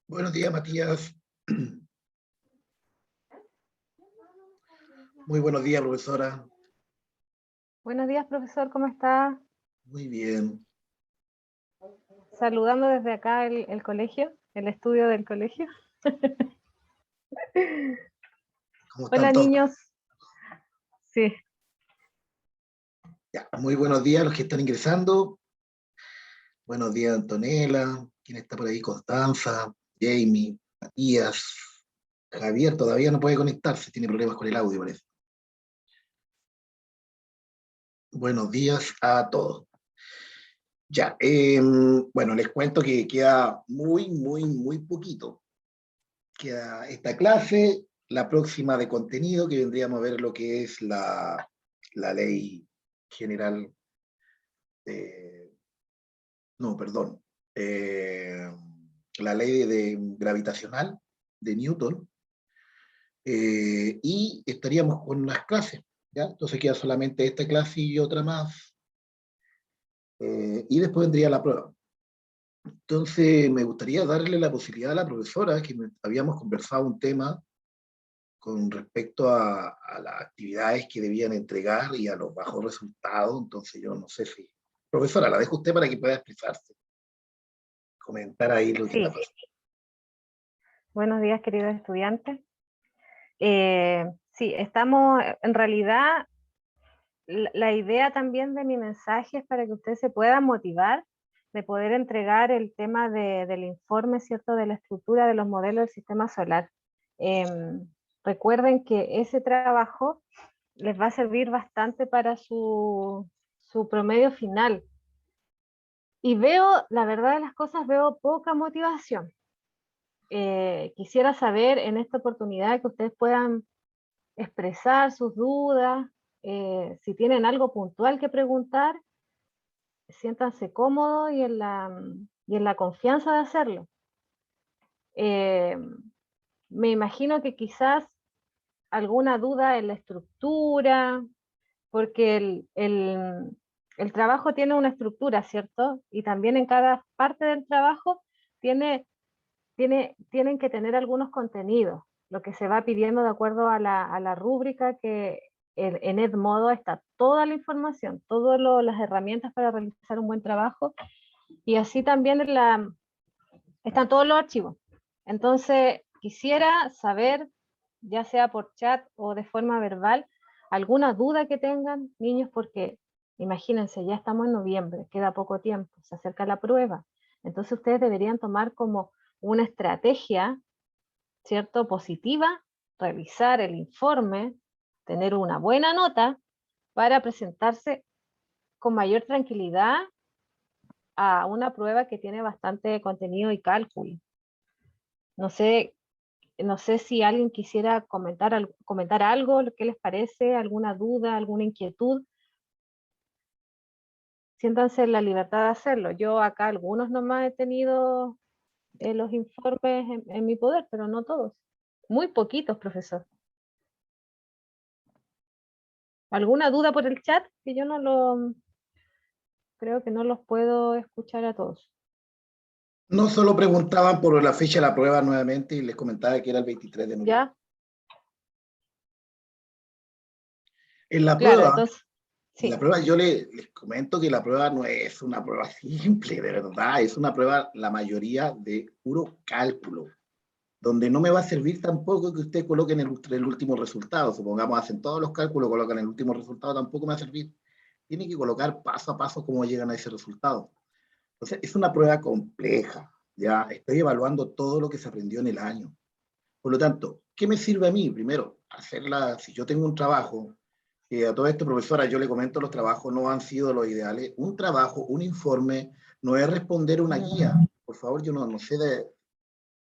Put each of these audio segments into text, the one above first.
Buenos días, Matías. Muy buenos días, profesora. Buenos días, profesor, ¿cómo está? Muy bien. Saludando desde acá el colegio, el estudio del colegio. ¿Cómo están Hola, todos? niños. Sí, Ya, muy buenos días a los que están ingresando. Buenos días, Antonella. ¿Quién está por ahí? Constanza, Jamie, Matías. Javier todavía no puede conectarse, tiene problemas con el audio, parece. Buenos días a todos. Ya, bueno, les cuento que queda muy poquito. Queda esta clase, la próxima de contenido, que vendríamos a ver lo que es la ley general no, perdón, eh, la ley gravitacional de Newton, y estaríamos con las clases, ¿ya? Entonces queda solamente esta clase y otra más, y después vendría la prueba. Entonces me gustaría darle la posibilidad a la profesora, que habíamos conversado un tema con respecto a las actividades que debían entregar y a los bajos resultados, entonces yo no sé si... Profesora, la dejo a usted para que pueda expresarse, comentar ahí lo que está sí. pasando. Buenos días, queridos estudiantes. Sí, estamos, en realidad, la idea también de mi mensaje es para que ustedes se puedan motivar de poder entregar el tema del informe, ¿cierto?, de la estructura de los modelos del sistema solar. Recuerden que ese trabajo les va a servir bastante para su promedio final. Y veo, la verdad de las cosas, veo poca motivación. Quisiera saber en esta oportunidad que ustedes puedan expresar sus dudas, si tienen algo puntual que preguntar, siéntanse cómodos y en la confianza de hacerlo. Eh, Me imagino que quizás alguna duda en la estructura, porque el trabajo tiene una estructura, ¿cierto? Y también en cada parte del trabajo tienen que tener algunos contenidos, lo que se va pidiendo de acuerdo a la rúbrica que en Edmodo está toda la información, todas las herramientas para realizar un buen trabajo, y así también están todos los archivos. Entonces, quisiera saber, ya sea por chat o de forma verbal, alguna duda que tengan, niños, porque imagínense, ya estamos en noviembre, queda poco tiempo, se acerca la prueba. Entonces ustedes deberían tomar como una estrategia, ¿cierto?, positiva, revisar el informe, tener una buena nota para presentarse con mayor tranquilidad a una prueba que tiene bastante contenido y cálculo. No sé, no sé si alguien quisiera comentar algo, qué les parece, alguna duda, alguna inquietud. Siéntanse en la libertad de hacerlo. Yo acá algunos nomás he tenido los informes en mi poder, pero no todos. Muy poquitos, profesor. ¿Alguna duda por el chat? Que yo creo que no los puedo escuchar a todos. No solo preguntaban por la fecha de la prueba nuevamente y les comentaba que era el 23 de noviembre. ¿Ya? En la Claro, prueba, entonces, sí. yo les comento que la prueba no es una prueba simple, de verdad, es una prueba, la mayoría de puro cálculo, donde no me va a servir tampoco que usted coloque el último resultado. Supongamos, hacen todos los cálculos, colocan el último resultado, tampoco me va a servir. Tiene que colocar paso a paso cómo llegan a ese resultado. Entonces, es una prueba compleja, ya estoy evaluando todo lo que se aprendió en el año. Por lo tanto, ¿qué me sirve a mí? Primero, hacerla, si yo tengo un trabajo, a todo esto, profesora, yo le comento, los trabajos no han sido los ideales. Un trabajo, un informe, no es responder una guía. Por favor, yo no sé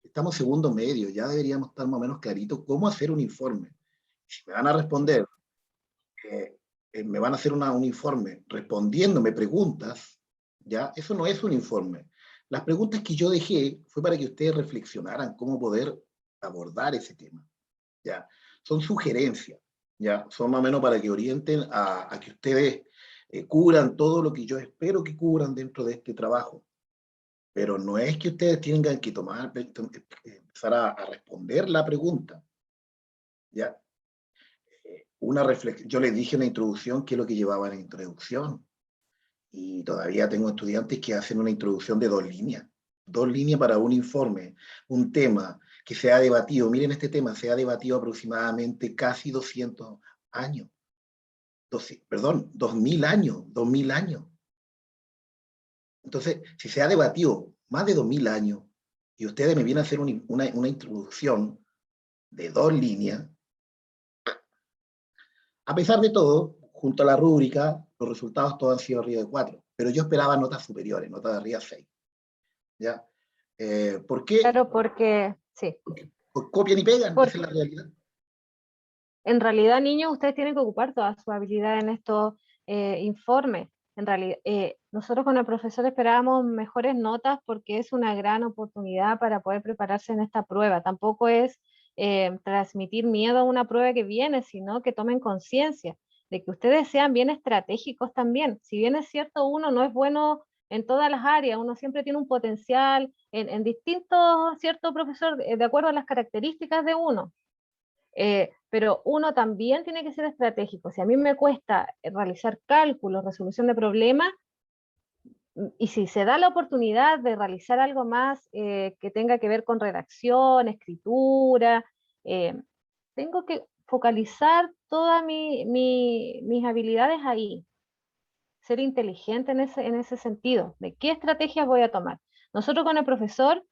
estamos segundo medio, ya deberíamos estar más o menos claritos cómo hacer un informe. Si me van a responder, eh, me van a hacer un informe respondiéndome preguntas, ya, eso no es un informe. Las preguntas que yo dejé fue para que ustedes reflexionaran cómo poder abordar ese tema. ¿Ya? Son sugerencias, ¿ya? Son más o menos para que orienten a que ustedes cubran todo lo que yo espero que cubran dentro de este trabajo. pero no es que ustedes tengan que empezar a responder la pregunta, ¿ya? Yo les dije en la introducción qué es lo que llevaba en la introducción, y todavía tengo estudiantes que hacen una introducción de 2 líneas para un informe, un tema que se ha debatido. Miren, este tema se ha debatido aproximadamente casi 200 años. 2000 años, 2000 años. Entonces, si se ha debatido más de 2000 años y ustedes me vienen a hacer una introducción de 2 líneas, a pesar de todo, junto a la rúbrica, los resultados todos han sido arriba de 4, pero yo esperaba notas superiores, notas de arriba de 6. ¿Ya? ¿Por qué? Claro, porque, sí. Pues copian y pegan, esa Porque es la realidad. en realidad, niños, ustedes tienen que ocupar toda su habilidad en estos informes. En realidad, nosotros con el profesor esperábamos mejores notas porque es una gran oportunidad para poder prepararse en esta prueba. Tampoco es transmitir miedo a una prueba que viene, sino que tomen conciencia de que ustedes sean bien estratégicos también. Si bien es cierto, uno no es bueno en todas las áreas, uno siempre tiene un potencial en distintos, cierto, profesor, de acuerdo a las características de uno. Pero uno también tiene que ser estratégico. Si a mí me cuesta realizar cálculos, resolución de problemas, y si se da la oportunidad de realizar algo más que tenga que ver con redacción, escritura, eh, tengo que focalizar todas mis habilidades ahí, ser inteligente en ese sentido, de qué estrategias voy a tomar. Nosotros con el profesor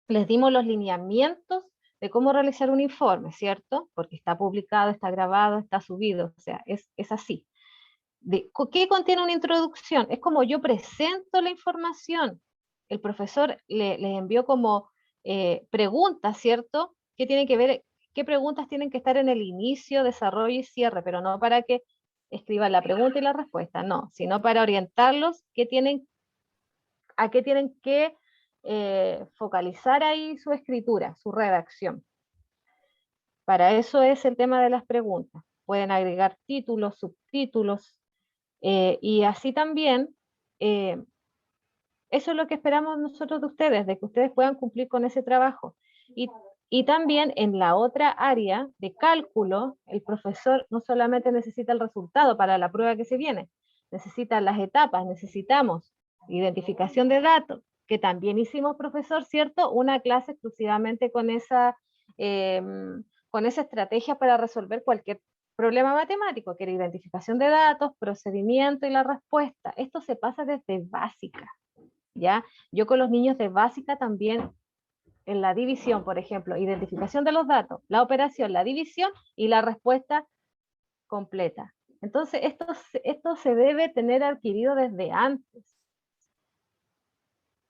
les dimos los lineamientos de cómo realizar un informe, ¿cierto? Porque está publicado, está grabado, está subido, o sea, es así. ¿Qué contiene una introducción? Es como yo presento la información. El profesor les envió como preguntas, ¿cierto? ¿Qué tienen que ver? ¿Qué preguntas tienen que estar en el inicio, desarrollo y cierre? Pero no para que escriban la pregunta y la respuesta, no, sino para orientarlos a qué tienen que focalizar ahí su escritura, su redacción. Para eso es el tema de las preguntas. Pueden agregar títulos, subtítulos, y así también, eso es lo que esperamos nosotros de ustedes, de que ustedes puedan cumplir con ese trabajo. Y también en la otra área de cálculo, el profesor no solamente necesita el resultado para la prueba que se viene, necesita las etapas, necesitamos identificación de datos, que también hicimos, profesor, ¿cierto? Una clase exclusivamente eh, con esa estrategia para resolver cualquier problema matemático, que era identificación de datos, procedimiento y la respuesta. Esto se pasa desde básica, ¿ya? Yo con los niños de básica también, en la división, por ejemplo, identificación de los datos, la operación, la división y la respuesta completa. Entonces, esto se debe tener adquirido desde antes.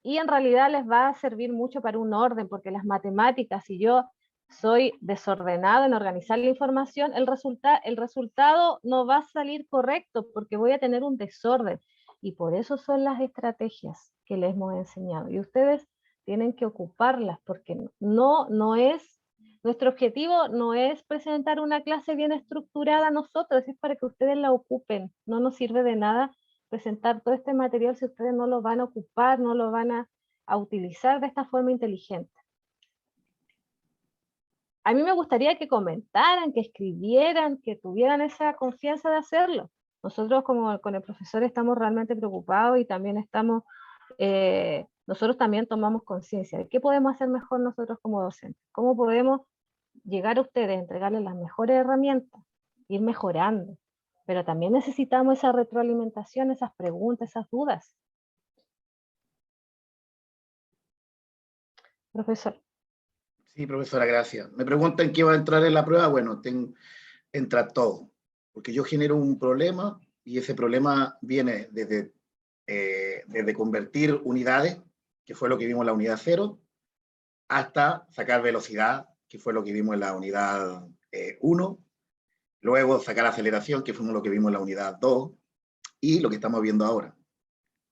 Y en realidad les va a servir mucho para un orden, porque las matemáticas, si yo soy desordenado en organizar la información, el resultado no va a salir correcto porque voy a tener un desorden. Y por eso son las estrategias que les hemos enseñado. Y ustedes tienen que ocuparlas porque nuestro objetivo no es presentar una clase bien estructurada a nosotros, es para que ustedes la ocupen. No nos sirve de nada presentar todo este material si ustedes no lo van a ocupar, no lo van a utilizar de esta forma inteligente. A mí me gustaría que comentaran, que escribieran, que tuvieran esa confianza de hacerlo. Nosotros como con el profesor estamos realmente preocupados y también nosotros también tomamos conciencia de qué podemos hacer mejor nosotros como docentes, cómo podemos llegar a ustedes, entregarles las mejores herramientas, ir mejorando, pero también necesitamos esa retroalimentación, esas preguntas, esas dudas. Profesor. Sí, profesora, gracias. Me preguntan qué va a entrar en la prueba. Bueno, entra todo, porque yo genero un problema y ese problema viene desde convertir unidades, que fue lo que vimos en la unidad 0, hasta sacar velocidad, que fue lo que vimos en la unidad 1, luego sacar aceleración, que fue lo que vimos en la unidad 2, y lo que estamos viendo ahora,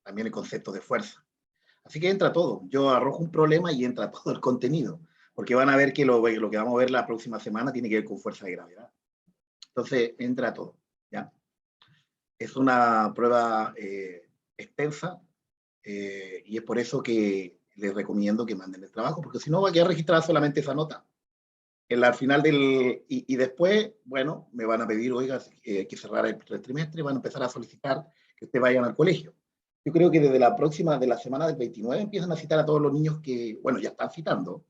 también el concepto de fuerza. Así que entra todo. Yo arrojo un problema y entra todo el contenido, porque van a ver que lo que vamos a ver la próxima semana tiene que ver con fuerza de gravedad. Entonces, entra todo, ¿ya? Es una prueba extensa, y es por eso que les recomiendo que manden el trabajo, porque si no va a quedar registrada solamente esa nota. Al final y después, bueno, me van a pedir, oiga, hay que cerrar el trimestre, van a empezar a solicitar que ustedes vayan al colegio. Yo creo que desde la próxima, de la semana del 29, empiezan a citar a todos los niños que, bueno, ya están citando,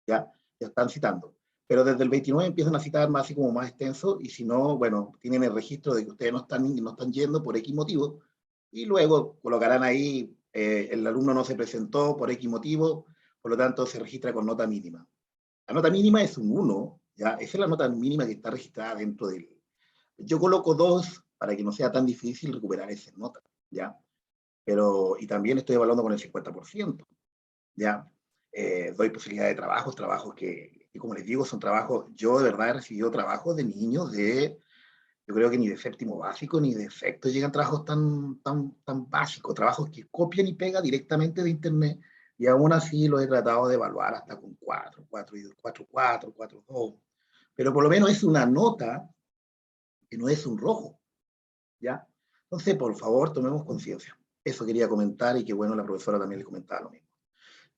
ya están citando. Pero desde el 29 empiezan a citar más, así como más extenso, y si no, bueno, tienen el registro de que ustedes no están yendo por X motivo, y luego colocarán ahí, el alumno no se presentó por X motivo, por lo tanto se registra con nota mínima. La nota mínima es un 1, ¿ya? Esa es la nota mínima que está registrada dentro del... Yo coloco 2 para que no sea tan difícil recuperar esa nota, ¿ya? Pero, y también estoy evaluando con el 50%, ¿ya? Doy posibilidad de trabajos que, como les digo, son trabajos, yo de verdad he recibido trabajos de niños yo creo que ni de séptimo básico ni de sexto llegan trabajos tan básicos, trabajos que copian y pegan directamente de internet, y aún así los he tratado de evaluar hasta con 4, 4, 4, 4, 4, 2, pero por lo menos es una nota que no es un rojo, ¿ya? Entonces, por favor, tomemos conciencia. Eso quería comentar, y que bueno, la profesora también le comentaba lo mismo.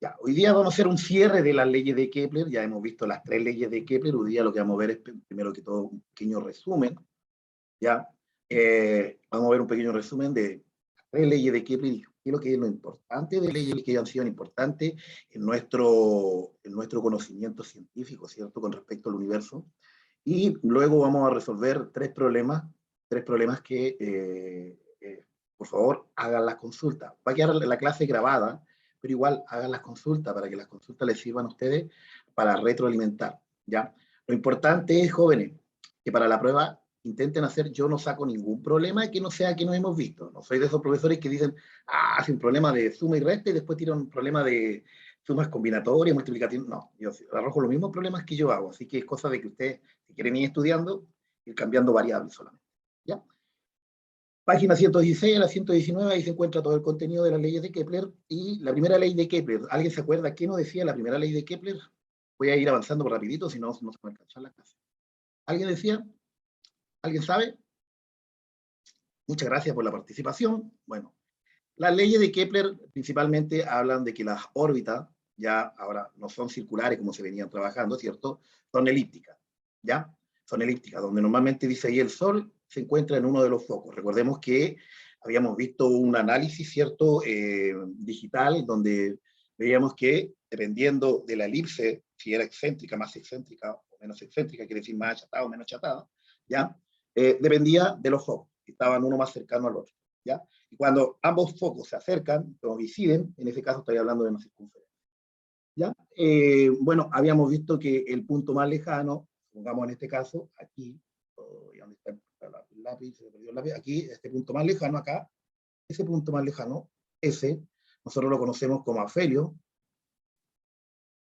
Ya, hoy día vamos a hacer un cierre de las leyes de Kepler. Ya hemos visto las 3 leyes de Kepler. Hoy día lo que vamos a ver es, primero que todo, un pequeño resumen, ¿ya? Vamos a ver un pequeño resumen de las 3 leyes de Kepler y qué es lo que es lo importante de leyes que han sido importantes en nuestro conocimiento científico, ¿cierto?, con respecto al universo. Y luego vamos a resolver 3 problemas que, por favor, hagan las consultas. Va a quedar la clase grabada, pero igual hagan las consultas para que las consultas les sirvan a ustedes para retroalimentar, ¿ya? Lo importante es, jóvenes, que para la prueba intenten hacer, yo no saco ningún problema que no sea que no hemos visto. No soy de esos profesores que dicen, hace un problema de suma y resta y después tiran un problema de sumas combinatorias, multiplicativas. No, yo arrojo los mismos problemas que yo hago, así que es cosa de que ustedes, si quieren ir estudiando, ir cambiando variables solamente, ¿ya? Página 116 a la 119, ahí se encuentra todo el contenido de las leyes de Kepler. Y la primera ley de Kepler, ¿alguien se acuerda qué nos decía la primera ley de Kepler? Voy a ir avanzando rapidito, si no, no se me va a alcanzar la clase. ¿Alguien decía? ¿Alguien sabe? Muchas gracias por la participación. Bueno, las leyes de Kepler principalmente hablan de que las órbitas ya ahora no son circulares como se venían trabajando, ¿cierto? Son elípticas, ¿ya? Son elípticas, donde normalmente dice ahí el Sol se encuentra en uno de los focos. Recordemos que habíamos visto un análisis, ¿cierto?, digital, donde veíamos que dependiendo de la elipse, si era excéntrica, más excéntrica o menos excéntrica, quiere decir más achatada o menos achatada, ¿ya? Dependía de los focos, que estaban uno más cercano al otro, ¿ya? Y cuando ambos focos se acercan, coinciden, en ese caso estoy hablando de una circunferencia, ¿ya? Bueno, habíamos visto que el punto más lejano, pongamos en este caso, aquí, ¿dónde está el lápiz? Se perdió el lápiz. Aquí, este punto más lejano acá, ese punto más lejano, ese, nosotros lo conocemos como afelio,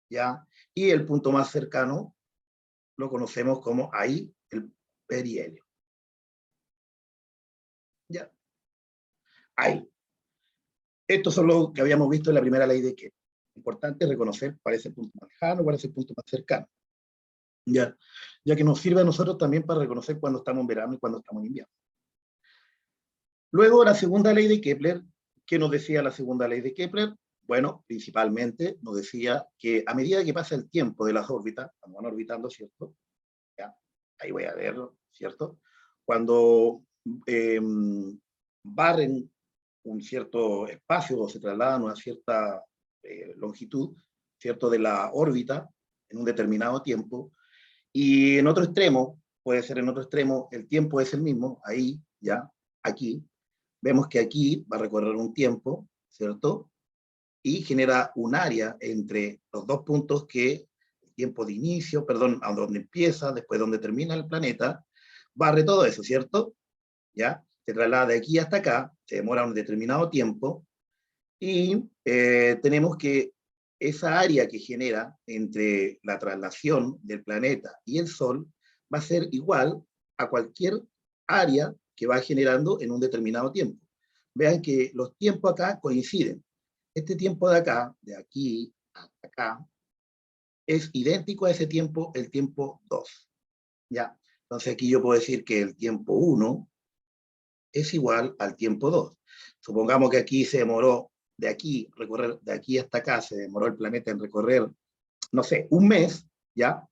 ¿ya? Y el punto más cercano lo conocemos como ahí, el perihelio, ¿ya? Ahí. Estos son los que habíamos visto en la primera ley de Kepler. Importante reconocer cuál es el punto más lejano, cuál es el punto más cercano. Ya que nos sirve a nosotros también para reconocer cuando estamos en verano y cuando estamos en invierno. Luego, la segunda ley de Kepler. ¿Qué nos decía la segunda ley de Kepler? Bueno, principalmente nos decía que a medida que pasa el tiempo de las órbitas, cuando van orbitando, ¿cierto? Ya, ahí voy a verlo, ¿cierto? Cuando barren un cierto espacio o se trasladan a una cierta longitud, ¿cierto?, de la órbita en un determinado tiempo, y en otro extremo, puede ser en otro extremo, el tiempo es el mismo, ahí, ya, aquí, vemos que aquí va a recorrer un tiempo, ¿cierto? Y genera un área entre los dos puntos que el tiempo de inicio, perdón, a donde empieza, después donde termina el planeta, barre todo eso, ¿cierto? ¿Ya? Se traslada de aquí hasta acá, se demora un determinado tiempo, y tenemos que esa área que genera entre la traslación del planeta y el Sol va a ser igual a cualquier área que va generando en un determinado tiempo. Vean que los tiempos acá coinciden. Este tiempo de acá, de aquí hasta acá, es idéntico a ese tiempo, el tiempo 2. ¿Ya? Entonces aquí yo puedo decir que el tiempo 1 es igual al tiempo 2. Supongamos que aquí se demoró de aquí, recorrer de aquí hasta acá, se demoró el planeta en recorrer, no sé, un mes, ¿ya?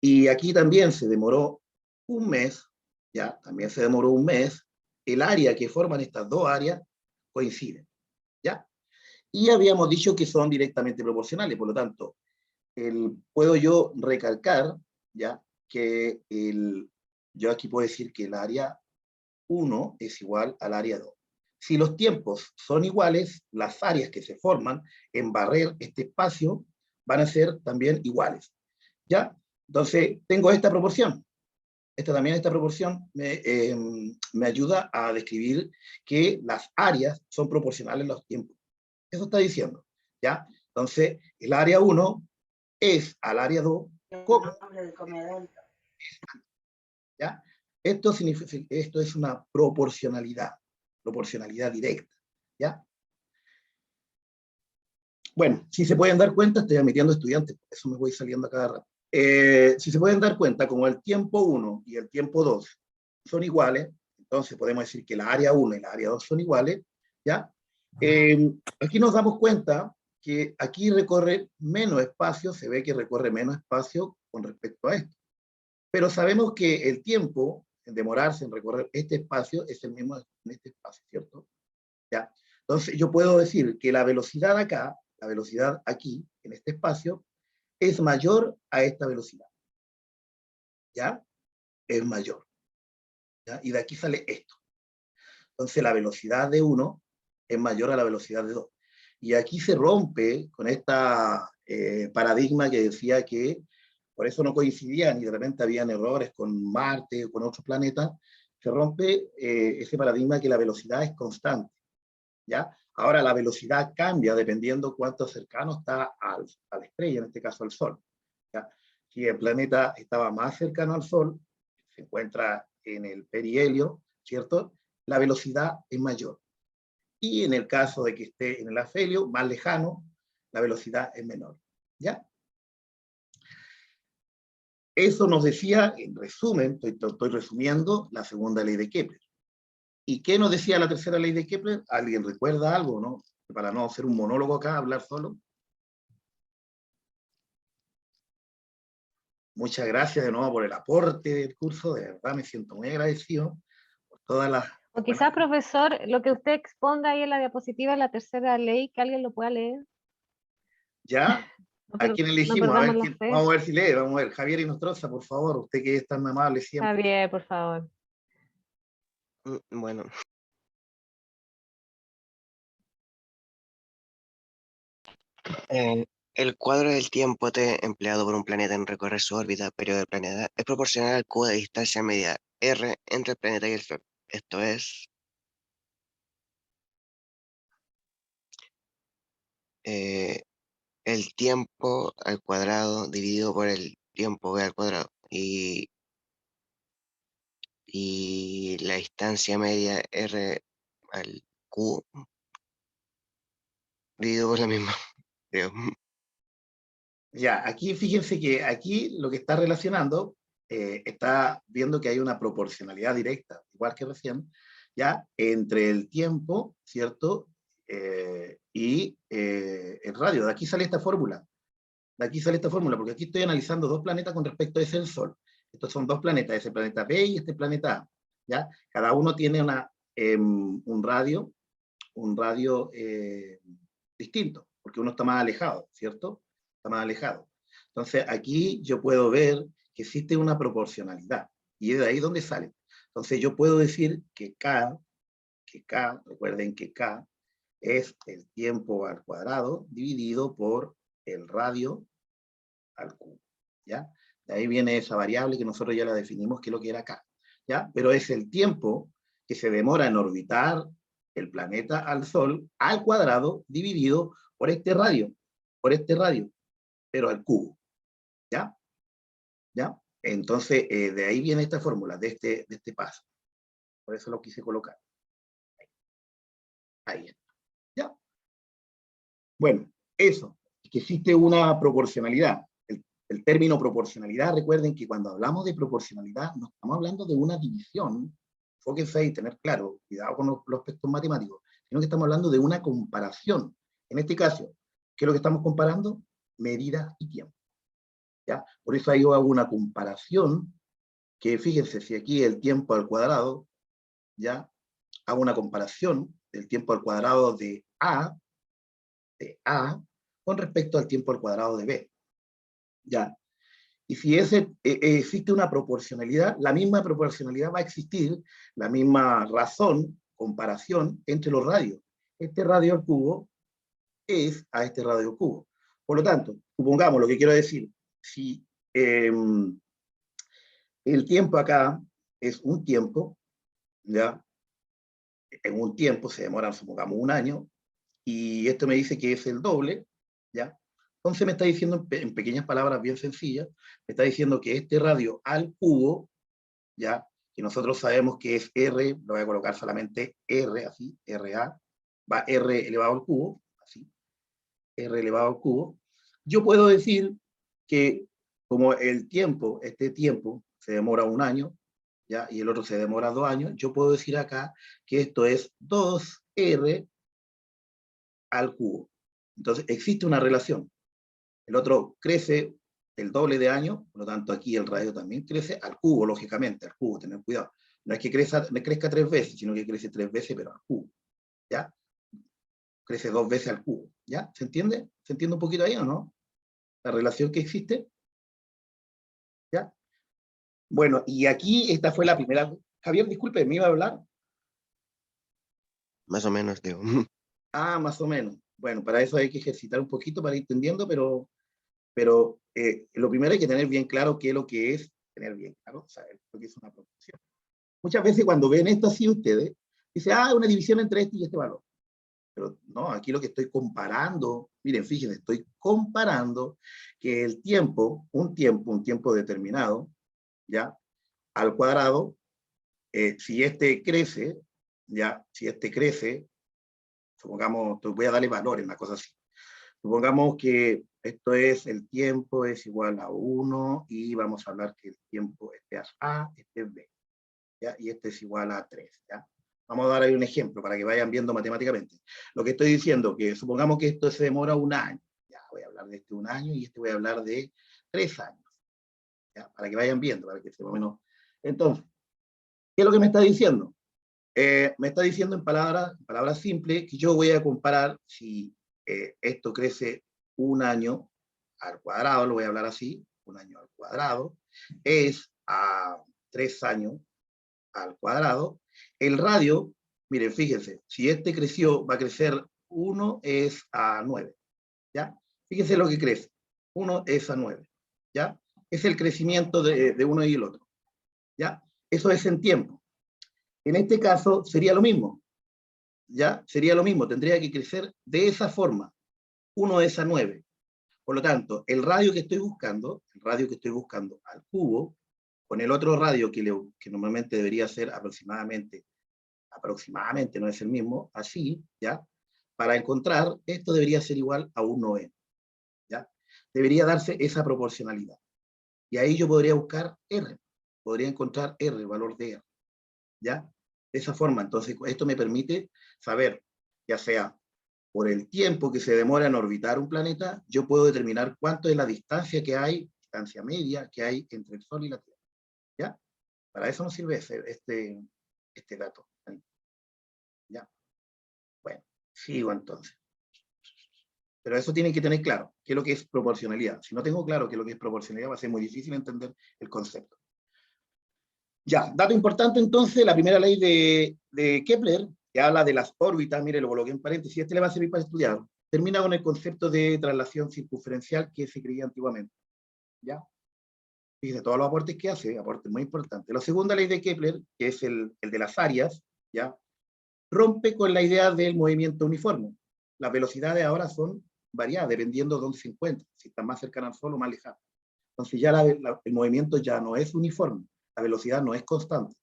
Y aquí también se demoró un mes, ¿ya? También se demoró un mes. El área que forman estas dos áreas coinciden, ¿ya? Y habíamos dicho que son directamente proporcionales, por lo tanto, puedo yo recalcar, ¿ya? Que yo aquí puedo decir que el área 1 es igual al área 2. Si los tiempos son iguales, las áreas que se forman en barrer este espacio van a ser también iguales, ¿ya? Entonces, tengo esta proporción. Esta proporción me ayuda a describir que las áreas son proporcionales en los tiempos. Eso está diciendo, ¿ya? Entonces, el área 1 es al área 2 como, ¿ya? Esto es una proporcionalidad directa, ¿ya? Bueno, si se pueden dar cuenta, estoy admitiendo estudiantes, por eso me voy saliendo a cada rato. Si se pueden dar cuenta, como el tiempo 1 y el tiempo 2 son iguales, entonces podemos decir que la área 1 y la área 2 son iguales, ¿ya? Aquí nos damos cuenta que aquí recorre menos espacio, se ve que recorre menos espacio con respecto a esto. Pero sabemos que el tiempo en demorarse en recorrer este espacio es el mismo en este espacio, ¿cierto? ¿Ya? Entonces yo puedo decir que la velocidad acá, la velocidad aquí, en este espacio, es mayor a esta velocidad. ¿Ya? Es mayor. ¿Ya? Y de aquí sale esto. Entonces la velocidad de 1 es mayor a la velocidad de 2. Y aquí se rompe con esta paradigma que decía que por eso no coincidían y de repente habían errores con Marte o con otros planetas. Se rompe ese paradigma que la velocidad es constante, ¿ya? Ahora la velocidad cambia dependiendo cuánto cercano está a la estrella, en este caso al Sol, ¿ya? Si el planeta estaba más cercano al Sol, se encuentra en el perihelio, ¿cierto? La velocidad es mayor. Y en el caso de que esté en el afelio, más lejano, la velocidad es menor, ¿ya? Eso nos decía, en resumen, estoy resumiendo, la segunda ley de Kepler. ¿Y qué nos decía la tercera ley de Kepler? ¿Alguien recuerda algo, no? Para no hacer un monólogo acá, hablar solo. Muchas gracias de nuevo por el aporte del curso, de verdad me siento muy agradecido por todas las... O quizás, profesor, lo que usted exponga ahí en la diapositiva, la tercera ley, que alguien lo pueda leer. ¿Ya? ¿A quién No elegimos? perdamos la fe. Vamos a ver si lee, vamos a ver. Javier Inostroza, por favor, usted que es tan amable siempre. Javier, por favor. Bueno. El cuadro del tiempo T empleado por un planeta en recorrer su órbita, periodo del planeta, es proporcional al cubo de distancia media R entre el planeta y el Sol. Esto es el tiempo al cuadrado dividido por el tiempo V al cuadrado. Y la distancia media R al Q dividido por la misma, creo. Ya, aquí fíjense que aquí lo que está relacionando, está viendo que hay una proporcionalidad directa, igual que recién, ya, entre el tiempo, ¿cierto? Y el radio. De aquí sale esta fórmula. De aquí sale esta fórmula, porque aquí estoy analizando dos planetas con respecto a ese el Sol. Estos son dos planetas, ese planeta B y este planeta A, ¿ya? Cada uno tiene un radio distinto, porque uno está más alejado, ¿cierto? Está más alejado. Entonces, aquí yo puedo ver que existe una proporcionalidad, y es de ahí donde sale. Entonces, yo puedo decir que K, recuerden que K es el tiempo al cuadrado dividido por el radio al cubo, ¿ya? De ahí viene esa variable que nosotros ya la definimos, que es lo que era K, ¿ya? Pero es el tiempo que se demora en orbitar el planeta al Sol al cuadrado dividido por este radio, pero al cubo, ¿ya? ¿Ya? Entonces, de ahí viene esta fórmula, de este paso. Por eso lo quise colocar. Ahí está, ¿ya? Bueno, eso, que existe una proporcionalidad. El término proporcionalidad, recuerden que cuando hablamos de proporcionalidad, no estamos hablando de una división, fóquense ahí, tener claro, cuidado con los aspectos matemáticos, sino que estamos hablando de una comparación. En este caso, ¿qué es lo que estamos comparando? Medida y tiempo. ¿Ya? Por eso ahí yo hago una comparación, que fíjense, si aquí el tiempo al cuadrado, ¿ya? Hago una comparación del tiempo al cuadrado de A con respecto al tiempo al cuadrado de B. ¿Ya? Y si existe una proporcionalidad, la misma proporcionalidad va a existir, la misma razón, comparación entre los radios. Este radio al cubo es a este radio al cubo. Por lo tanto, supongamos lo que quiero decir, si el tiempo acá es un tiempo, ¿ya? En un tiempo se demora, supongamos, un año, y esto me dice que es el doble, ¿ya? Entonces me está diciendo, en pequeñas palabras bien sencillas, me está diciendo que este radio al cubo, ¿ya? Que nosotros sabemos que es R, lo voy a colocar solamente R, así, RA, va R elevado al cubo, así, R elevado al cubo. Yo puedo decir que como el tiempo, este tiempo, se demora un año, ¿ya? Y el otro se demora 2 años, yo puedo decir acá que esto es 2R al cubo. Entonces existe una relación. El otro crece el doble de año, por lo tanto aquí el radio también crece al cubo, lógicamente, al cubo, tener cuidado. No es que crezca 3 veces, sino que crece 3 veces, pero al cubo, ¿ya? Crece 2 veces al cubo, ¿ya? ¿Se entiende? ¿Se entiende un poquito ahí o no? La relación que existe, ¿ya? Bueno, y aquí esta fue la primera. Javier, disculpe, ¿me iba a hablar? Más o menos, digo. Ah, más o menos. Bueno, para eso hay que ejercitar un poquito para ir entendiendo, pero lo primero hay que tener bien claro qué es lo que es tener bien claro, saber lo que es una proporción. Muchas veces cuando ven esto así ustedes, dicen, una división entre este y este valor. Pero no, aquí lo que estoy comparando, miren, fíjense, estoy comparando que el tiempo, un tiempo determinado, ¿ya? Al cuadrado, si este crece, ¿ya? Si este crece, supongamos, voy a darle valores, una cosa así. Supongamos que esto es, el tiempo es igual a 1 y vamos a hablar que el tiempo, este es A, este es B, ¿ya? Y este es igual a 3, ¿ya? Vamos a dar ahí un ejemplo para que vayan viendo matemáticamente. Lo que estoy diciendo, que supongamos que esto se demora un año, ya voy a hablar de este un año y este voy a hablar de 3 años, ¿ya? Para que vayan viendo, para que se más o menos. Entonces, ¿qué es lo que me está diciendo? Me está diciendo en palabras simples que yo voy a comparar si esto crece un año al cuadrado, lo voy a hablar así, un año al cuadrado, es a 3 años al cuadrado. El radio, miren, fíjense, si este creció, va a crecer 1 es a 9, ¿ya? Fíjense lo que crece, 1 es a 9, ¿ya? Es el crecimiento de uno y el otro, ¿ya? Eso es en tiempo. En este caso sería lo mismo, ¿ya? Sería lo mismo, tendría que crecer de esa forma, 1 es a 9. Por lo tanto, el radio que estoy buscando al cubo, con el otro radio que normalmente debería ser aproximadamente, no es el mismo, así, ¿ya? Para encontrar, esto debería ser igual a un 9, ¿ya? Debería darse esa proporcionalidad. Y ahí yo podría buscar R, podría encontrar R, el valor de R, ¿ya? De esa forma, entonces, esto me permite saber, ya sea por el tiempo que se demora en orbitar un planeta, yo puedo determinar cuánto es la distancia que hay, distancia media que hay entre el Sol y la Tierra, ¿ya? Para eso nos sirve este dato, ¿ya? Bueno, sigo entonces. Pero eso tienen que tener claro, qué es lo que es proporcionalidad. Si no tengo claro qué es lo que es proporcionalidad, va a ser muy difícil entender el concepto. Ya, dato importante entonces, la primera ley de Kepler, que habla de las órbitas, mire, lo coloqué en paréntesis, este le va a servir para estudiar, termina con el concepto de traslación circunferencial que se creía antiguamente. ¿Ya? Fíjense, todos los aportes que hace, aportes muy importantes. La segunda ley de Kepler, que es el de las áreas, ¿ya? Rompe con la idea del movimiento uniforme. Las velocidades ahora son variadas, dependiendo de dónde se encuentran, si están más cercanas al Sol o más lejanas. Entonces ya el movimiento ya no es uniforme, la velocidad no es constante,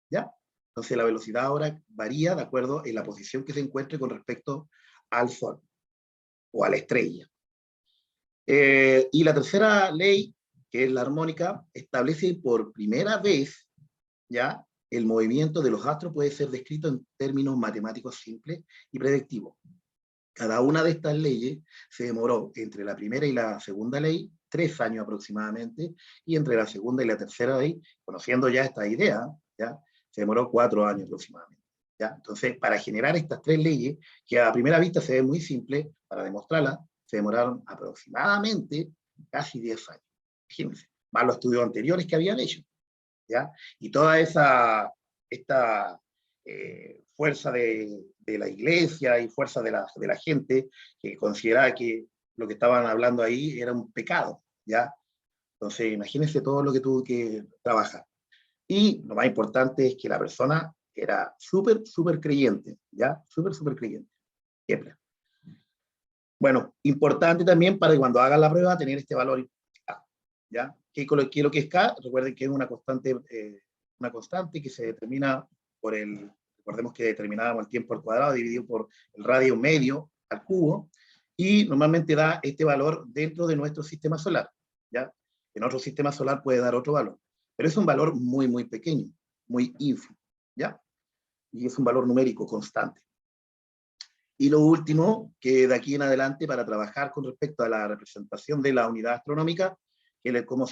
¿ya? Entonces la velocidad ahora varía de acuerdo en la posición que se encuentre con respecto al Sol o a la estrella. Y la tercera ley, que es la armónica, establece por primera vez, ¿ya? el movimiento de los astros puede ser descrito en términos matemáticos simples y predictivos. Cada una de estas leyes se demoró entre la primera y la segunda ley 3 años aproximadamente, y entre la segunda y la tercera ley, conociendo ya esta idea, ¿ya?, se demoró 4 años aproximadamente. ¿Ya? Entonces, para generar estas 3 leyes, que a primera vista se ve muy simple, para demostrarlas, se demoraron aproximadamente casi 10 años. Fíjense, más los estudios anteriores que habían hecho. ¿Ya? Y toda esta fuerza de la iglesia y fuerza de la gente que consideraba que lo que estaban hablando ahí era un pecado, ¿ya? Entonces, imagínense todo lo que tuvo que trabajar. Y lo más importante es que la persona era súper creyente, ¿ya? Súper creyente. Siempre. Bueno, importante también para que cuando hagan la prueba tener este valor K, ¿ya? ¿Qué es lo que es K? Recuerden que es una constante que se determina por recordemos que determinábamos el tiempo al cuadrado dividido por el radio medio al cubo, y normalmente da este valor dentro de nuestro sistema solar, ¿ya? En otro sistema solar puede dar otro valor, pero es un valor muy pequeño, muy ínfimo, ¿ya? Y es un valor numérico constante. Y lo último, que de aquí en adelante, para trabajar con respecto a la representación de la unidad astronómica, cómo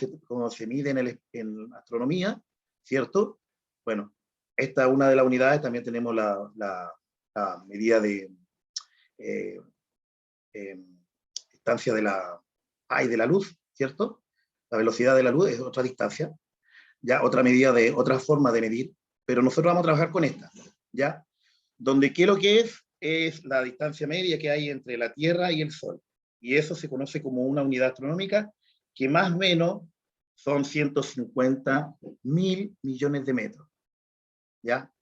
se mide en astronomía, ¿cierto? Bueno, esta es una de las unidades, también tenemos la medida de distancia de la luz, ¿cierto? La velocidad de la luz es otra distancia, ya otra forma de medir, pero nosotros vamos a trabajar con esta, ¿ya? Donde ¿qué es lo que es la distancia media que hay entre la Tierra y el Sol? Y eso se conoce como una unidad astronómica, que más o menos son 150.000 millones de metros, ¿ya?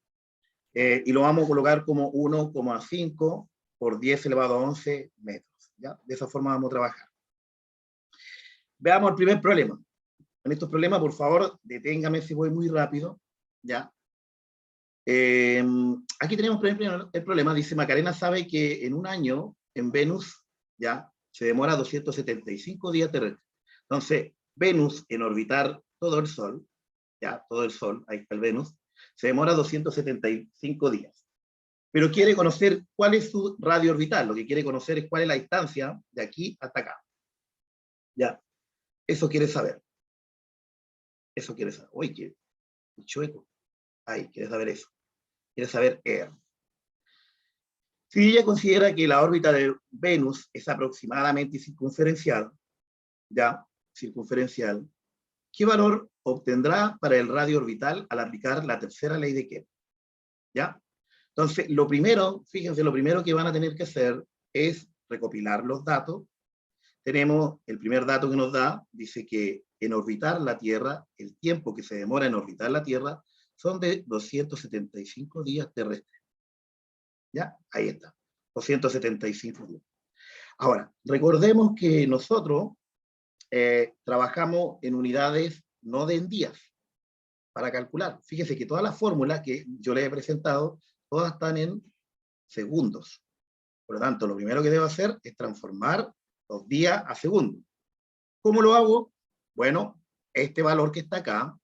Y lo vamos a colocar como 1,5 por 10 elevado a 11 metros, ¿ya? De esa forma vamos a trabajar. Veamos el primer problema. En estos problemas, por favor, deténgame si voy muy rápido, ¿ya? Aquí tenemos, por ejemplo, el problema, dice Macarena sabe que en un año en Venus, ¿ya?, se demora 275 días terrestres. Entonces, Venus en orbitar todo el Sol, ¿ya?, todo el Sol, ahí está el Venus, se demora 275 días. Pero quiere conocer cuál es su radio orbital, lo que quiere conocer es cuál es la distancia de aquí hasta acá. ¿Ya? Eso quiere saber. Eso quiere saber. Uy, qué chueco. Ahí, quiere saber eso. Quiere saber R. Si ella considera que la órbita de Venus es aproximadamente circunferencial, ¿ya? Circunferencial, ¿qué valor obtendrá para el radio orbital al aplicar la tercera ley de Kepler? ¿Ya? Entonces, lo primero, fíjense, lo primero que van a tener que hacer es recopilar los datos. Tenemos el primer dato que nos da, dice que en orbitar la Tierra, el tiempo que se demora en orbitar la Tierra son de 275 días terrestres. ¿Ya? Ahí está, 275 días. Ahora, recordemos que nosotros trabajamos en unidades, no de en días, para calcular. Fíjese que todas las fórmulas que yo les he presentado, todas están en segundos. Por lo tanto, lo primero que debo hacer es transformar los días a segundos. ¿Cómo lo hago? Bueno, este valor que está acá,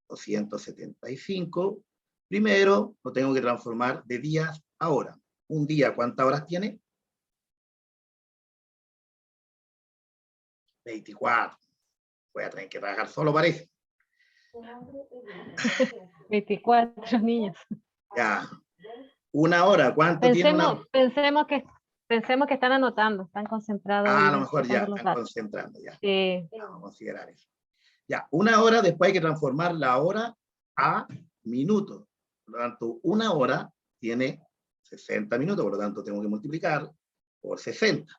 275, primero lo tengo que transformar de días a horas. Un día, ¿cuántas horas tiene? 24. Voy a tener que trabajar solo para eso. 24 niños. Ya. Una hora, ¿cuánto tiene una hora? Pensemos que están anotando, están concentrados. A lo mejor ya están concentrando. Ya. Sí. Vamos a considerar eso. Ya, una hora, después hay que transformar la hora a minutos. Por lo tanto, una hora tiene 60 minutos, por lo tanto tengo que multiplicar por 60.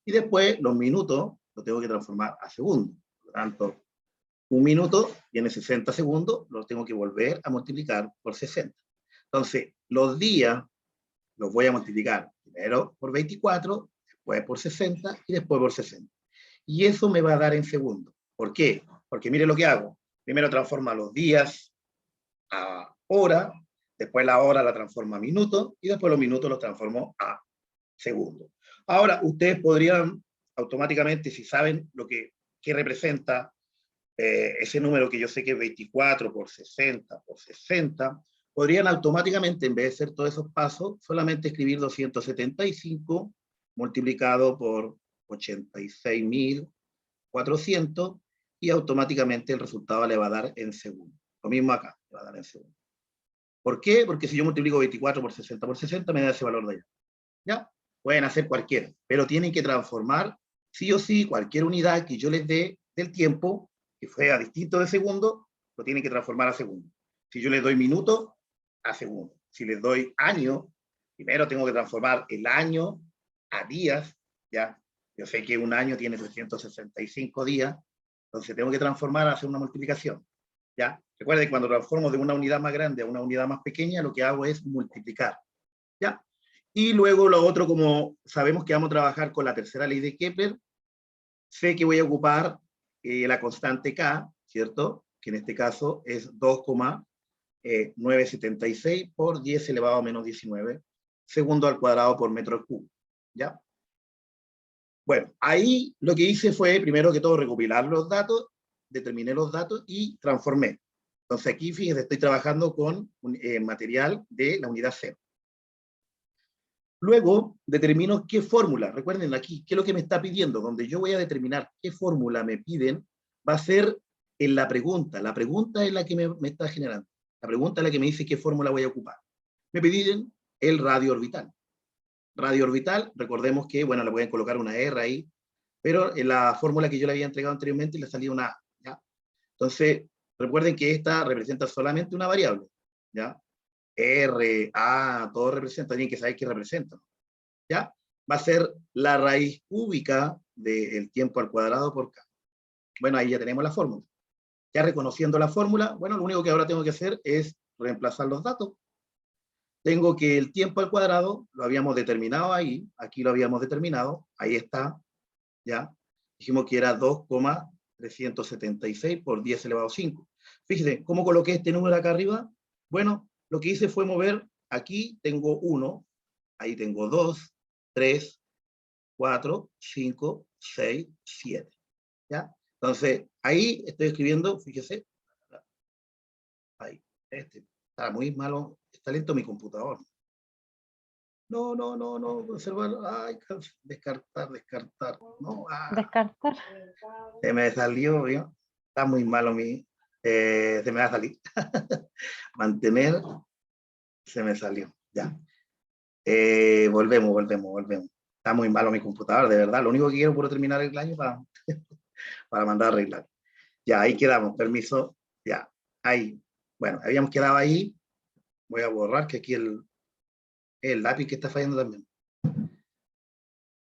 Y después los minutos los tengo que transformar a segundos. Por lo tanto, un minuto tiene 60 segundos, los tengo que volver a multiplicar por 60. Entonces, los días los voy a multiplicar primero por 24, después por 60 y después por 60. Y eso me va a dar en segundos. ¿Por qué? Porque mire lo que hago. Primero transforma los días a hora, después la hora la transformo a minutos, y después los minutos los transformo a segundos. Ahora, ustedes podrían automáticamente, si saben qué representa ese número que yo sé que es 24 por 60 por 60, podrían automáticamente, en vez de hacer todos esos pasos, solamente escribir 275 multiplicado por 86.400 y automáticamente el resultado le va a dar en segundos. Lo mismo acá, le va a dar en segundos. ¿Por qué? Porque si yo multiplico 24 por 60 me da ese valor de allá. ¿Ya? Pueden hacer cualquiera, pero tienen que transformar sí o sí cualquier unidad que yo les dé del tiempo, que sea distinto de segundo, lo tienen que transformar a segundo. Si yo les doy minutos, a segundo. Si les doy año, primero tengo que transformar el año a días, ¿ya? Yo sé que un año tiene 365 días, entonces tengo que transformar, hacer una multiplicación, ¿ya? Recuerden que cuando transformo de una unidad más grande a una unidad más pequeña, lo que hago es multiplicar, ¿ya? Y luego lo otro, como sabemos que vamos a trabajar con la tercera ley de Kepler, sé que voy a ocupar la constante K, ¿cierto? Que en este caso es 2,976 por 10 elevado a menos 19 segundo al cuadrado por metro cúbico, ¿ya? Bueno, ahí lo que hice fue, primero que todo, recopilar los datos, determiné los datos y transformé. Entonces aquí, fíjense, estoy trabajando con material de la unidad 0. Luego determino qué fórmula, recuerden aquí, qué es lo que me está pidiendo, donde yo voy a determinar qué fórmula me piden, va a ser en la pregunta es la que me está generando, la pregunta es la que me dice qué fórmula voy a ocupar. Me piden el radio orbital. Radio orbital, recordemos que, bueno, le pueden colocar una R ahí, pero en la fórmula que yo le había entregado anteriormente le salía una A, ¿ya? Entonces, recuerden que esta representa solamente una variable, ¿ya? R, A, todo representa, tienen que saber qué representa, ¿ya? Va a ser la raíz cúbica del tiempo al cuadrado por K. Bueno, ahí ya tenemos la fórmula. Ya reconociendo la fórmula, bueno, lo único que ahora tengo que hacer es reemplazar los datos. Tengo que el tiempo al cuadrado, lo habíamos determinado ahí, aquí lo habíamos determinado, ahí está, ¿ya? Dijimos que era 2,376 por 10 elevado a 5. Fíjense, ¿cómo coloqué este número acá arriba? Bueno, lo que hice fue mover, aquí tengo 1, ahí tengo 2, 3, 4, 5, 6, 7. ¿Ya? Entonces, ahí estoy escribiendo, fíjese, ahí, está muy malo, está lento mi computador. No, conservar, ay, descartar, no, Descartar. se me salió, ¿vio? Está muy malo se me va a salir. Mantener, se me salió, ya. Volvemos. Está muy malo mi computador, de verdad. Lo único que quiero es terminar el año para mandar a arreglar. Ya, ahí quedamos, permiso. Ya, ahí. Bueno, habíamos quedado ahí. Voy a borrar que aquí el lápiz que está fallando también.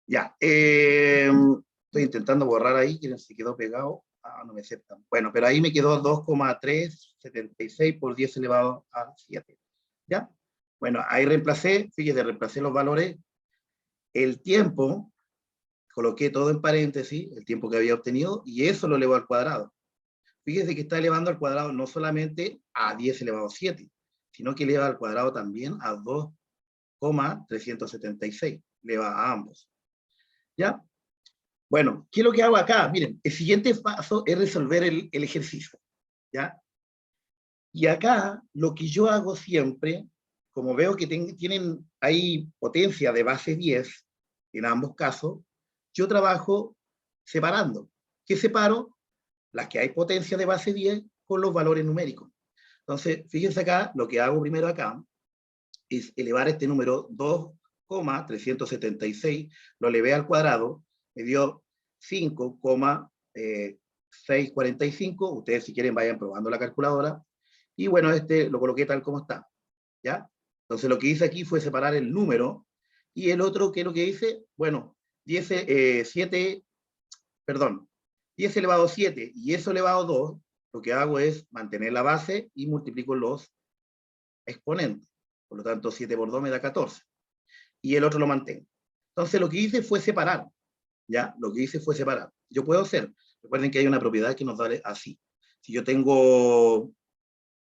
Ya, estoy intentando borrar ahí, que se quedó pegado. Ah, no me aceptan. Bueno, pero ahí me quedó 2,376 por 10 elevado a 7. ¿Ya? Bueno, ahí reemplacé, fíjese, reemplacé los valores. El tiempo, coloqué todo en paréntesis, el tiempo que había obtenido, y eso lo elevó al cuadrado. Fíjese que está elevando al cuadrado no solamente a 10 elevado a 7, sino que eleva al cuadrado también a 2,376. Eleva a ambos. ¿Ya? Bueno, ¿qué es lo que hago acá? Miren, el siguiente paso es resolver el ejercicio. ¿Ya? Y acá, lo que yo hago siempre, como veo que tienen ahí potencia de base 10, en ambos casos, yo trabajo separando. ¿Qué separo? Las que hay potencia de base 10 con los valores numéricos. Entonces, fíjense acá, lo que hago primero acá es elevar este número 2,376, lo elevé al cuadrado, me dio 5,645, ustedes si quieren vayan probando la calculadora, y bueno, este lo coloqué tal como está, ¿ya? Entonces lo que hice aquí fue separar el número, y el otro, ¿qué es lo que hice? Bueno, 10 elevado a 7 y eso elevado a 2, lo que hago es mantener la base y multiplico los exponentes. Por lo tanto, 7 por 2 me da 14. Y el otro lo mantengo. Entonces, lo que hice fue separar. ¿Ya? Lo que hice fue separar. Yo puedo hacer, recuerden que hay una propiedad que nos da así. Si yo tengo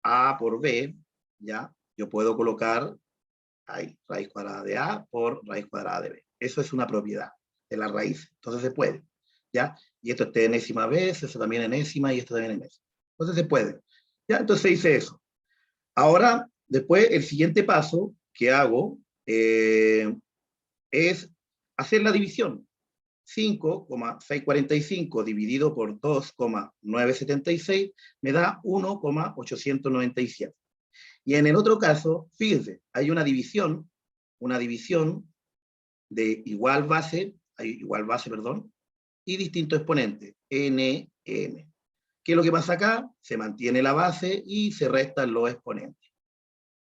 A por B, ¿ya? Yo puedo colocar ahí, raíz cuadrada de A por raíz cuadrada de B. Eso es una propiedad de la raíz. Entonces se puede. ¿ya? Y esto es enésima vez, eso también enésima, y esto también enésima. Entonces se puede, ¿ya? Entonces hice eso. Ahora, después, el siguiente paso que hago es hacer la división. 5,645 dividido por 2,976 me da 1,897. Y en el otro caso, fíjense, hay una división de igual base, perdón, y distinto exponente, n, m. ¿Qué es lo que pasa acá? Se mantiene la base y se restan los exponentes.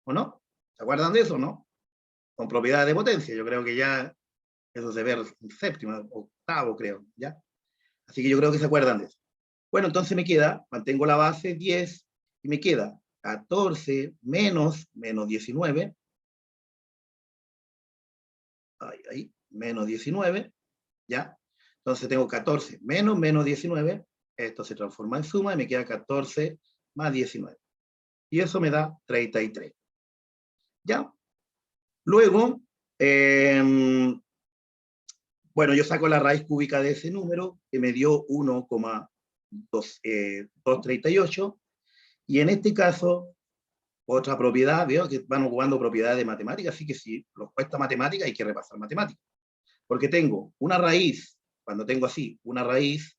¿O no? ¿Se acuerdan de eso, no? Con propiedades de potencia, yo creo que ya eso se ve en séptimo, octavo, creo, ¿ya? Así que yo creo que se acuerdan de eso. Bueno, entonces me queda, mantengo la base 10, y me queda 14 menos 19, menos 19, ¿ya? Entonces tengo 14 menos 19, esto se transforma en suma y me queda 14 más 19. Y eso me da 33. ¿Ya? Luego, bueno, yo saco la raíz cúbica de ese número, que me dio 1,238, y en este caso, otra propiedad, veo que van ocupando propiedades de matemáticas, así que si los cuesta matemática, hay que repasar matemáticas. Porque tengo una raíz, cuando tengo así, una raíz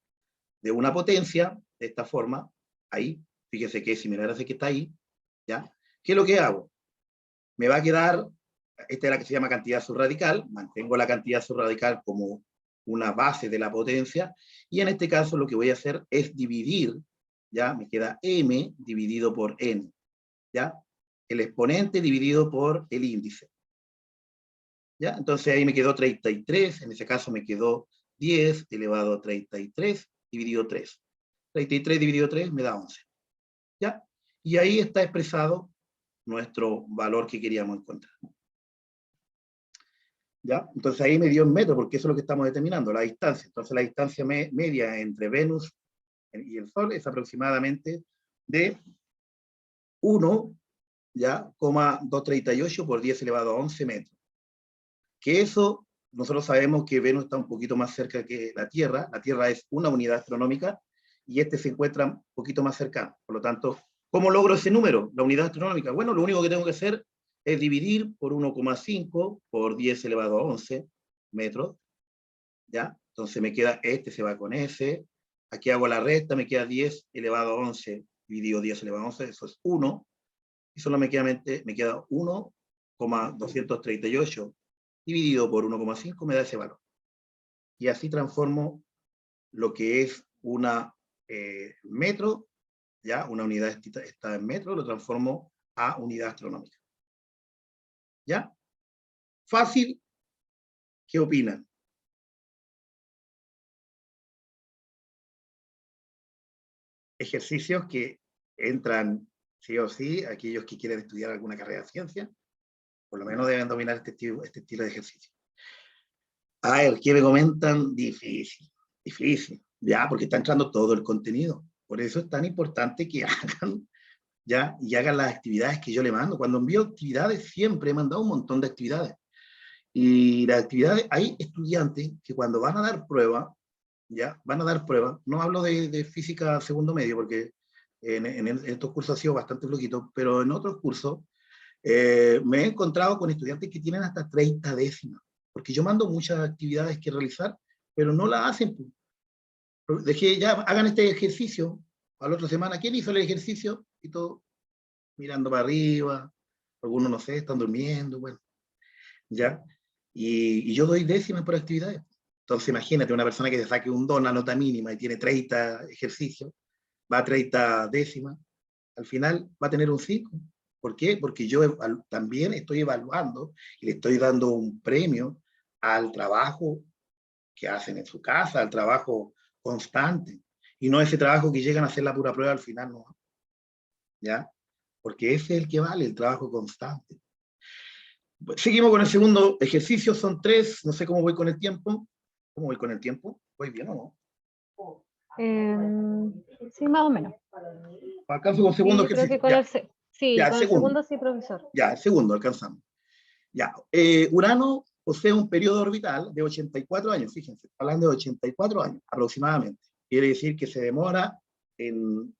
de una potencia, de esta forma, ahí, fíjese que es similar a ese que está ahí, ¿ya? ¿Qué es lo que hago? Me va a quedar, esta es la que se llama cantidad subradical, mantengo la cantidad subradical como una base de la potencia, y en este caso lo que voy a hacer es dividir, ¿ya? Me queda m dividido por n, ¿ya? El exponente dividido por el índice. ¿Ya? Entonces ahí me quedó 33, en ese caso me quedó 10 elevado a 33 dividido 3. 33 dividido 3 me da 11. ¿Ya? Y ahí está expresado nuestro valor que queríamos encontrar. ¿Ya? Entonces ahí me dio en metros, porque eso es lo que estamos determinando, la distancia. Entonces la distancia media entre Venus y el Sol es aproximadamente de 1, ¿ya? 238 por 10 elevado a 11 metros. Que eso, nosotros sabemos que Venus está un poquito más cerca que la Tierra es una unidad astronómica, y este se encuentra un poquito más cercano. Por lo tanto, ¿cómo logro ese número, la unidad astronómica? Bueno, lo único que tengo que hacer es dividir por 1,5 por 10 elevado a 11 metros, ¿ya? Entonces me queda, este se va con ese, aquí hago la resta, me queda 10 elevado a 11 dividido 10 elevado a 11, eso es 1, y solamente me queda 1,238 dividido por 1,5 me da ese valor. Y así transformo lo que es una metro, ya una unidad está en metro, lo transformo a unidad astronómica. ¿Ya? Fácil. ¿Qué opinan? Ejercicios que entran sí o sí, aquellos que quieren estudiar alguna carrera de ciencia, por lo menos deben dominar este estilo de ejercicio. A ver, ¿qué me comentan? Difícil, difícil, ya, porque está entrando todo el contenido. Por eso es tan importante que hagan, ya, y hagan las actividades que yo le mando. Cuando envío actividades, siempre he mandado un montón de actividades. Y las actividades, hay estudiantes que cuando van a dar prueba, ya, van a dar prueba, no hablo de física segundo medio, porque en estos cursos ha sido bastante flojito, pero en otros cursos me he encontrado con estudiantes que tienen hasta 30 décimas, porque yo mando muchas actividades que realizar, pero no las hacen. Dejé, ya, hagan este ejercicio, a la otra semana, ¿quién hizo el ejercicio? Y todo, mirando para arriba, algunos, no sé, están durmiendo, bueno, ya. Y yo doy décimas por actividades. Entonces imagínate, una persona que se saque un 2, la nota mínima, y tiene 30 ejercicios, va a 30 décimas, al final va a tener un 5. ¿Por qué? Porque yo también estoy evaluando y le estoy dando un premio al trabajo que hacen en su casa, al trabajo constante, y no ese trabajo que llegan a hacer la pura prueba al final, no. ¿Ya? Porque ese es el que vale, el trabajo constante. Seguimos con el segundo ejercicio, son 3, no sé cómo voy con el tiempo. ¿Cómo voy con el tiempo? ¿Voy bien o no? Sí, más o menos. Alcanzo con el segundo Sí, ejercicio. creo que Ya, con el segundo sí, profesor. Ya, el segundo alcanzamos. Ya, Urano posee un periodo orbital de 84 años, fíjense, hablando de 84 años aproximadamente. Quiere decir que se demora en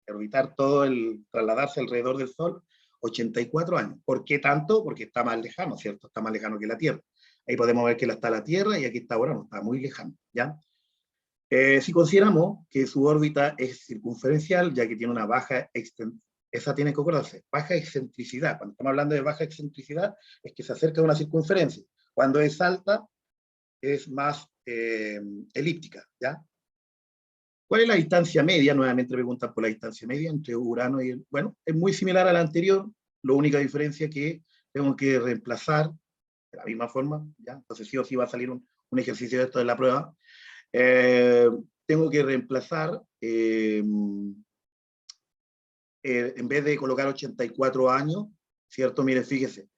orbitar todo trasladarse alrededor del Sol 84 años. ¿Por qué tanto? Porque está más lejano, ¿cierto? Está más lejano que la Tierra. Ahí podemos ver que está la Tierra y aquí está ahora, no, está muy lejano, ¿ya? Si consideramos que su órbita es circunferencial, ya que tiene una baja esa tiene que acordarse, baja excentricidad. Cuando estamos hablando de baja excentricidad, es que se acerca a una circunferencia. Cuando es alta, es más elíptica, ¿ya? ¿Cuál es la distancia media? Nuevamente preguntan por la distancia media entre Urano y el... Bueno, es muy similar a la anterior, la única diferencia es que tengo que reemplazar de la misma forma, ¿ya? Entonces sí o sí va a salir un ejercicio de esto de la prueba. Tengo que reemplazar, en vez de colocar 84 años, ¿cierto? Miren, fíjese,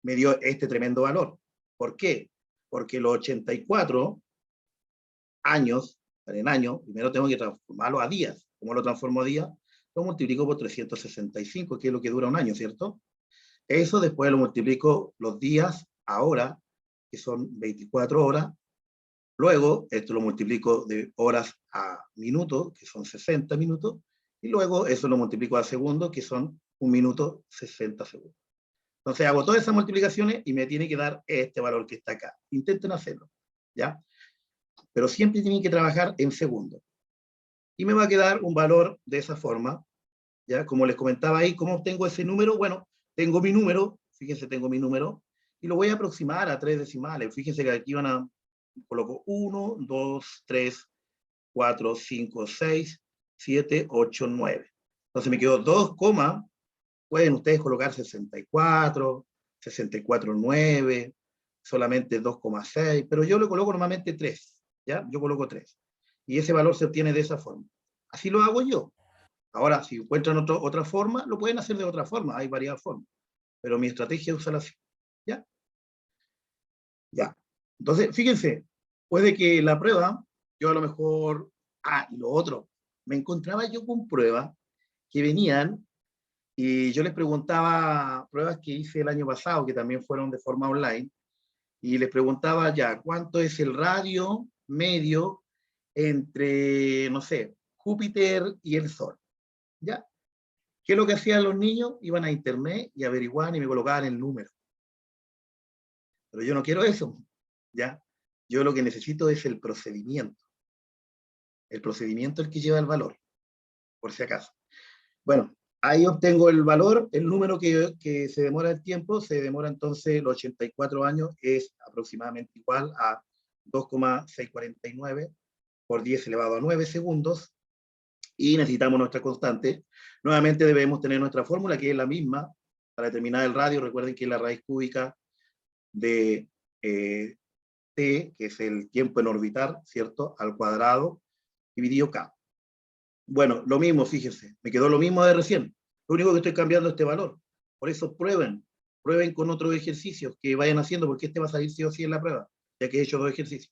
me dio este tremendo valor. ¿Por qué? Porque los 84 años, en años, primero tengo que transformarlo a días. ¿Cómo lo transformo a días? Lo multiplico por 365, que es lo que dura un año, ¿cierto? Eso después lo multiplico los días a hora, que son 24 horas. Luego, esto lo multiplico de horas a minutos, que son 60 minutos. Y luego eso lo multiplico a segundos, que son 1 minuto 60 segundos. Entonces hago todas esas multiplicaciones y me tiene que dar este valor que está acá. Intenten hacerlo, ¿ya? Pero siempre tienen que trabajar en segundos. Y me va a quedar un valor de esa forma, ¿ya? Como les comentaba ahí, ¿cómo obtengo ese número? Bueno, tengo mi número, fíjense, tengo mi número, y lo voy a aproximar a 3 decimales. Fíjense que aquí coloco 1, 2, 3, 4, 5, 6, 7, 8, 9. Entonces me quedó 2, pueden ustedes colocar 64, 64, 9, solamente 2,6, pero yo le coloco normalmente 3, ¿ya? Yo coloco 3. Y ese valor se obtiene de esa forma. Así lo hago yo. Ahora, si encuentran otra forma, lo pueden hacer de otra forma, hay varias formas. Pero mi estrategia es usarla así, ¿ya? Ya. Entonces, fíjense, puede que la prueba, yo a lo mejor, y lo otro, me encontraba yo con pruebas que venían y yo les preguntaba, pruebas que hice el año pasado, que también fueron de forma online, y les preguntaba ya, ¿cuánto es el radio medio entre, no sé, Júpiter y el Sol? ¿Ya? ¿Qué es lo que hacían los niños? Iban a internet y averiguaban y me colocaban el número. Pero yo no quiero eso, ¿ya? Yo lo que necesito es el procedimiento. El procedimiento es el que lleva el valor, por si acaso. Bueno, ahí obtengo el valor, el número que se demora el tiempo, se demora entonces los 84 años, es aproximadamente igual a 2,649 por 10 elevado a 9 segundos, y necesitamos nuestra constante. Nuevamente debemos tener nuestra fórmula, que es la misma, para determinar el radio. Recuerden que es la raíz cúbica de t, que es el tiempo en orbitar, ¿cierto?, al cuadrado, dividido k. Bueno, lo mismo, fíjense, me quedó lo mismo de recién. Lo único que estoy cambiando es este valor. Por eso prueben con otros ejercicios que vayan haciendo, porque este va a salir sí o sí en la prueba, ya que he hecho 2 ejercicios.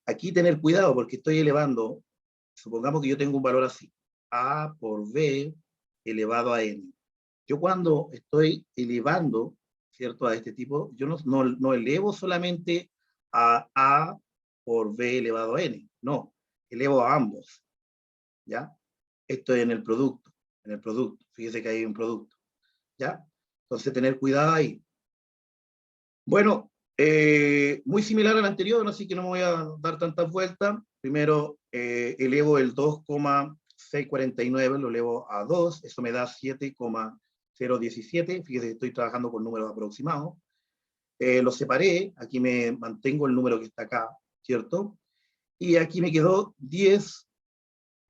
Aquí tener cuidado, porque estoy elevando, supongamos que yo tengo un valor así, a por b elevado a n. Yo cuando estoy elevando, ¿cierto?, a este tipo, yo no elevo solamente a por b elevado a n, no, elevo a ambos, ¿ya? Esto es en el producto, fíjese que hay un producto, ¿ya? Entonces tener cuidado ahí. Bueno, muy similar al anterior, así que no me voy a dar tantas vueltas. Primero elevo el 2,649, lo elevo a 2, eso me da 7,017, fíjese que estoy trabajando con números aproximados. Lo separé, aquí me mantengo el número que está acá, ¿cierto? Y aquí me quedó 10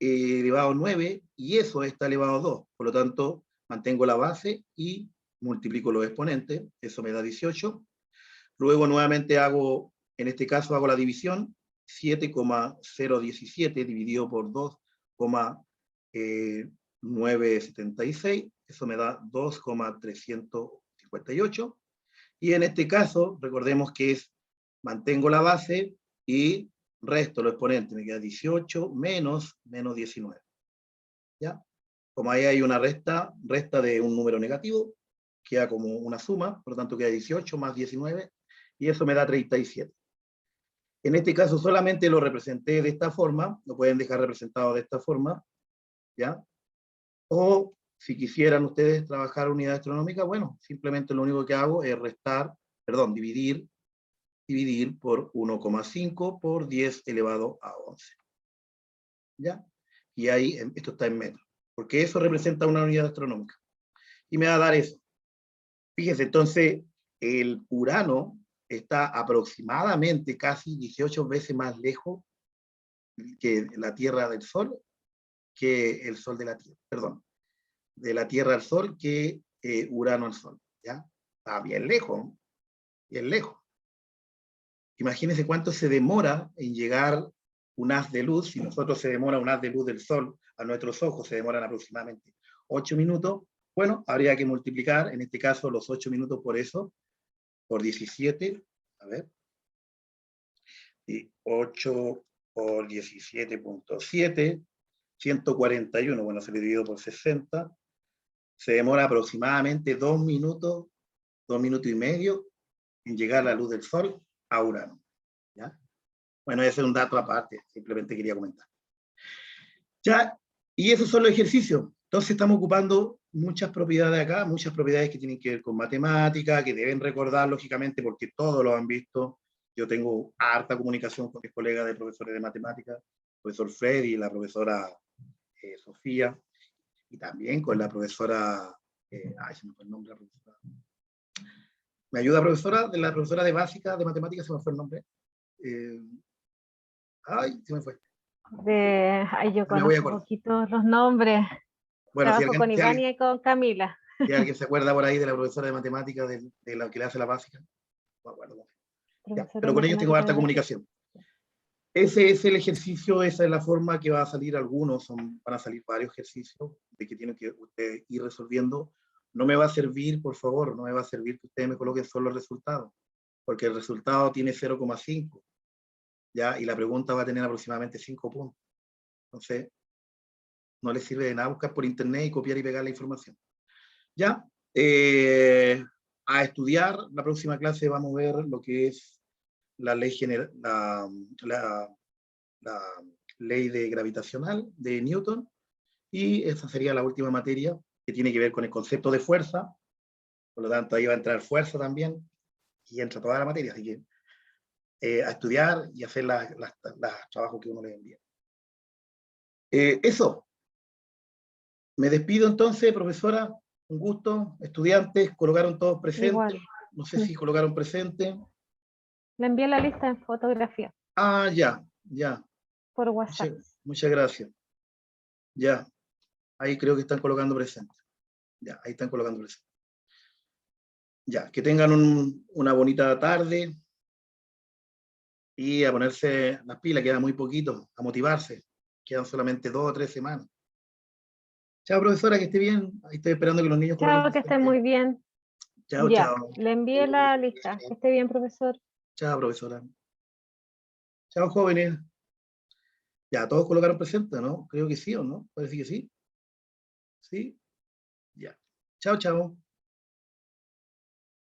elevado a 9, y eso está elevado a 2. Por lo tanto, mantengo la base y multiplico los exponentes, eso me da 18. Luego nuevamente hago, en este caso hago la división, 7,017 dividido por 2,976, eso me da 2,358. Y en este caso, recordemos que mantengo la base y resto los exponentes, me queda 18 menos 19. ¿Ya? Como ahí hay una resta de un número negativo, queda como una suma, por lo tanto queda 18 más 19, y eso me da 37. En este caso solamente lo representé de esta forma, lo pueden dejar representado de esta forma, ¿ya? O si quisieran ustedes trabajar unidad astronómica, bueno, simplemente lo único que hago es dividir por 1,5 por 10 elevado a 11. ¿Ya? Y ahí, esto está en metros, porque eso representa una unidad astronómica. Y me va a dar eso. Fíjense, entonces, el Urano está aproximadamente casi 18 veces más lejos que la Tierra del Sol, que el Sol de la Tierra, perdón, de la Tierra al Sol que Urano al Sol, ¿ya? Está bien lejos, bien lejos. Imagínense cuánto se demora en llegar un haz de luz. Si nosotros se demora un haz de luz del Sol a nuestros ojos, se demoran aproximadamente 8 minutos. Bueno, habría que multiplicar, en este caso, los 8 minutos por eso, por 17, a ver, y 8 por 17.7, 141, bueno, se le dividió por 60, se demora aproximadamente 2 minutos, 2 minutos y medio en llegar la luz del Sol a Urano. ¿Ya? Bueno, ese es un dato aparte, simplemente quería comentar. Ya, y esos son los ejercicios. Entonces estamos ocupando muchas propiedades acá, muchas propiedades que tienen que ver con matemática, que deben recordar lógicamente porque todos lo han visto. Yo tengo harta comunicación con mis colegas de profesores de matemática, el profesor Freddy, la profesora Sofía, y también con la profesora, se me fue el nombre, la profesora. ¿Me ayuda, profesora? De la profesora de básica de matemáticas, se me fue el nombre. Se me fue. Yo Me voy a conozco acordar. poquitos los nombres. Bueno, Trabajo con Ivania y con Camila. Si alguien se acuerda por ahí de la profesora de matemáticas, de la que le hace la básica, no me acuerdo. Ya, pero con ellos tengo harta comunicación. Ese es el ejercicio, esa es la forma que va a salir algunos, van a salir varios ejercicios de que tienen que ustedes ir resolviendo. No me va a servir, por favor, no me va a servir que ustedes me coloquen solo los resultados, porque el resultado tiene 0,5, ¿ya? Y la pregunta va a tener aproximadamente 5 puntos. Entonces, no les sirve de nada buscar por internet y copiar y pegar la información. ¿Ya? A estudiar, la próxima clase vamos a ver lo que es la ley general, la ley de gravitacional de Newton, y esa sería la última materia que tiene que ver con el concepto de fuerza. Por lo tanto, ahí va a entrar fuerza también, y entra toda la materia, así que a estudiar y hacer los trabajos que uno le envía. Eso. Me despido entonces, profesora. Un gusto. Estudiantes, colocaron todos presentes. Igual. No sé si colocaron presente. Le envié la lista en fotografía. Ah, ya, ya. Por WhatsApp. Muchas gracias. Ya. Ahí creo que están colocando presente. Ya, ahí están colocando presente. Ya, que tengan una bonita tarde. Y a ponerse las pilas, queda muy poquito, a motivarse. Quedan solamente 2 o 3 semanas. Chao, profesora, que esté bien. Ahí estoy esperando que los niños... Chao, que estén muy bien. Chao, ya, chao. Le envié la lista. Que esté bien, profesor. Chao, profesora. Chao, jóvenes. Ya, todos colocaron presente, ¿no? Creo que sí, ¿o no? Parece que sí. ¿Sí? Ya. Chao, chao.